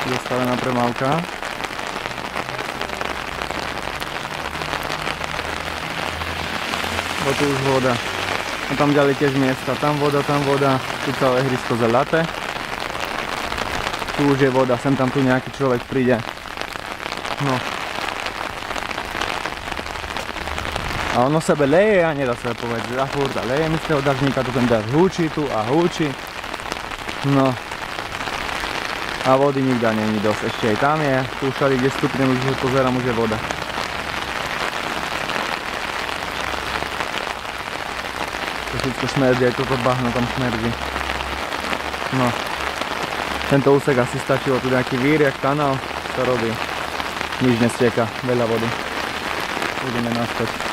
Zastavená premávka. Bo tu už voda. A tam ďalej tiež miesta. Tam voda, tu celé ihrisko zelaté. Tu už je voda, sem tam tu nejaký človek príde. No. A ono sebe leje a nedá sa povedať. A furt a leje mi z toho dažníka, tu ten daž húči tu a húči. No. A vody nikde není dosť. Ešte aj tam je. Tu všade, kde stupnem, už pozerám, už je voda. To všetko smerdí, aj toto bahno tam smerdí. No. Tento úsek asi stačilo, tu nejaký vír, jak kanál, to robí. Nič nestieka, veľa vody. Budeme naspäť.